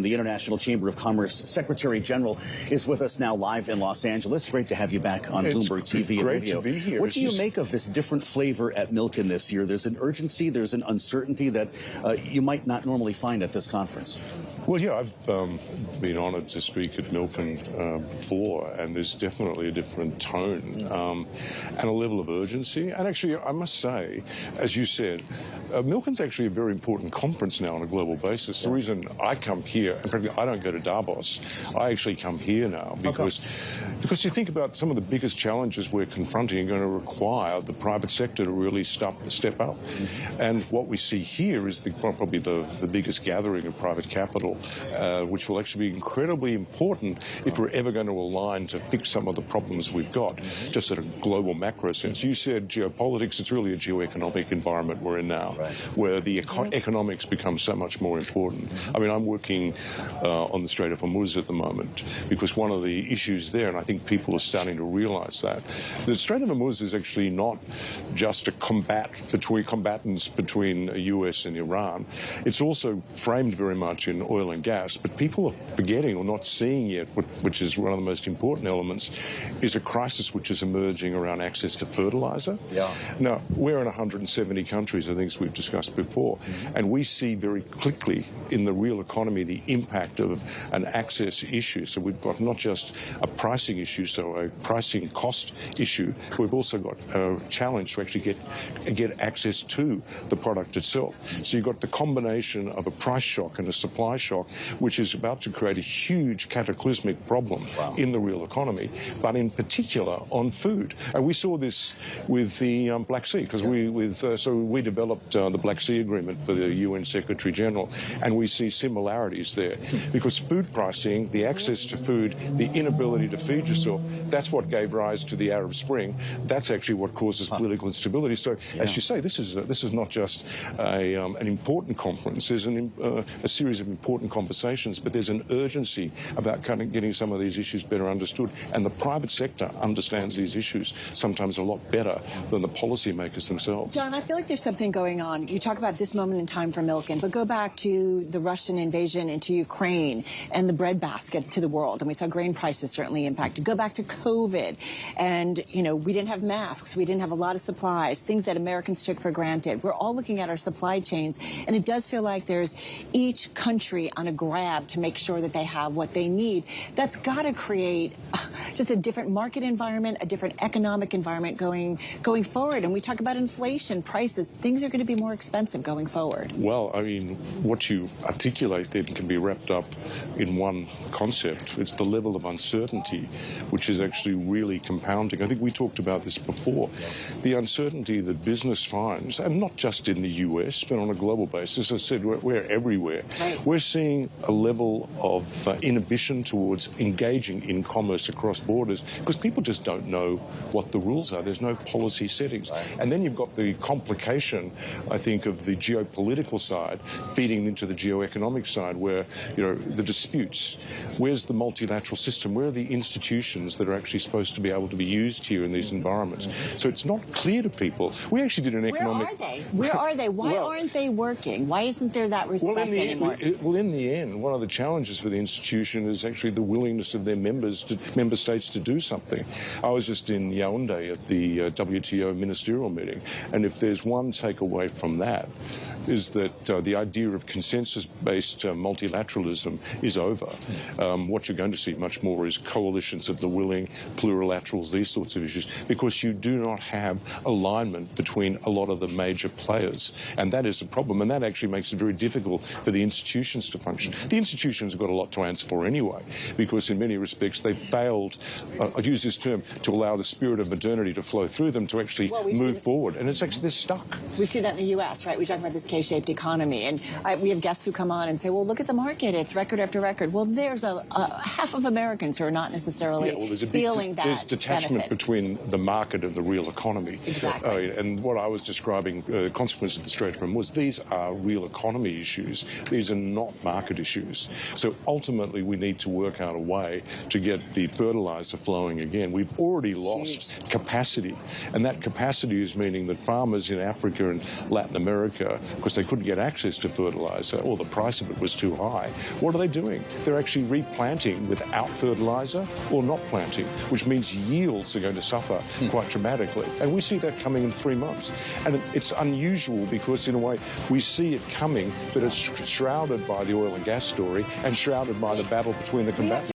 The International Chamber of Commerce Secretary General is with us now live in Los Angeles. Great to have you back on Bloomberg TV and radio. Great to be here. What do you make of this different flavor at Milken this year? There's an urgency, there's an uncertainty that you might not normally find at this conference. Well, yeah, I've been honoured to speak at Milken before, and there's definitely a different tone and a level of urgency. And actually, I must say, as you said, Milken's actually a very important conference now on a global basis. The reason I come here, and frankly, I don't go to Davos, I actually come here now because you think about some of the biggest challenges we're confronting are going to require the private sector to really step up. And what we see here is probably the biggest gathering of private capital, which will actually be incredibly important if we're ever going to align to fix some of the problems we've got, just at a global macro sense. You said geopolitics, it's really a geoeconomic environment we're in now, where the economics become so much more important. I mean, I'm working on the Strait of Hormuz at the moment because one of the issues there, and I think people are starting to realize that, the Strait of Hormuz is actually not just a combatants between the US and Iran. It's also framed very much in oil and gas, but people are forgetting or not seeing yet, which is one of the most important elements, is a crisis which is emerging around access to fertilizer. Now, we're in 170 countries, I think, as we've discussed before, and we see very quickly in the real economy the impact of an access issue. So we've got not just a pricing issue, so a pricing cost issue, we've also got a challenge to actually get access to the product itself. So you've got the combination of a price shock and a supply shock, which is about to create a huge cataclysmic problem in the real economy, but in particular on food. And we saw this with the Black Sea, because so we developed the Black Sea Agreement for the UN Secretary General, and we see similarities there, because food pricing, the access to food, the inability to feed yourself, that's what gave rise to the Arab Spring. That's actually what causes political instability. So, as you say, this is not just an important conference. There's a series of important conversations, but there's an urgency about kind of getting some of these issues better understood. And the private sector understands these issues sometimes a lot better than the policymakers themselves. John, I feel like there's something going on. You talk about this moment in time for Milken, but go back to the Russian invasion into Ukraine and the breadbasket to the world. And we saw grain prices certainly impacted. Go back to COVID. And, you know, we didn't have masks. We didn't have a lot of supplies, things that Americans took for granted. We're all looking at our supply chains. And it does feel like there's each country on a grab to make sure that they have what they need. That's got to create just a different market environment, a different economic environment going forward. And we talk about inflation, prices. Things are going to be more expensive going forward. Well, I mean, what you articulate then can be wrapped up in one concept. It's the level of uncertainty, which is actually really compounding. I think we talked about this before. The uncertainty that business finds, and not just in the US, but on a global basis, as I said, we're everywhere. We're seeing a level of inhibition towards engaging in commerce across borders because people just don't know what the rules are. There's no policy settings. And then you've got the complication, I think, of the geopolitical side feeding into the geoeconomic side, where, you know, the disputes. Where's the multilateral system? Where are the institutions that are actually supposed to be able to be used here in these environments? So it's not clear to people. We actually did an economic... Where are they? Where are they? Why aren't they working? Why isn't there that respect anymore? Well, in the end, one of the challenges for the institution is actually the willingness of their member states to do something. I was just in Yaoundé at the WTO ministerial meeting, and if there's one takeaway from that, is that the idea of consensus-based multilateralism is over. What you're going to see much more is coalitions of the willing, plurilaterals, these sorts of issues, because you do not have alignment between a lot of the major players. And that is a problem, and that actually makes it very difficult for the institutions to function. The institutions have got a lot to answer for anyway, because in many respects they've failed, I'd use this term, to allow the spirit of modernity to flow through them to actually move forward. And it's actually, they're stuck. We see that in the U.S., right? We talk about this K-shaped economy, and we have guests who come on and say, well, look at the market. It's record after record. Well, there's a half of Americans who are not necessarily feeling that There's detachment benefit between the market and the real economy. Exactly. And what I was describing, consequences of the Strait of Hormuz, these are real economy issues. These are not market issues. So ultimately, we need to work out a way to get the fertilizer flowing again. We've already lost capacity, and that capacity is meaning that farmers in Africa and Latin America, because they couldn't get access to fertilizer or the price of it was too high, what are they doing? They're actually replanting without fertilizer or not planting, which means yields are going to suffer quite dramatically. And we see that coming in 3 months. And it's unusual because, in a way, we see it coming, but it's shrouded by the oil and gas story and shrouded by the battle between the combatants.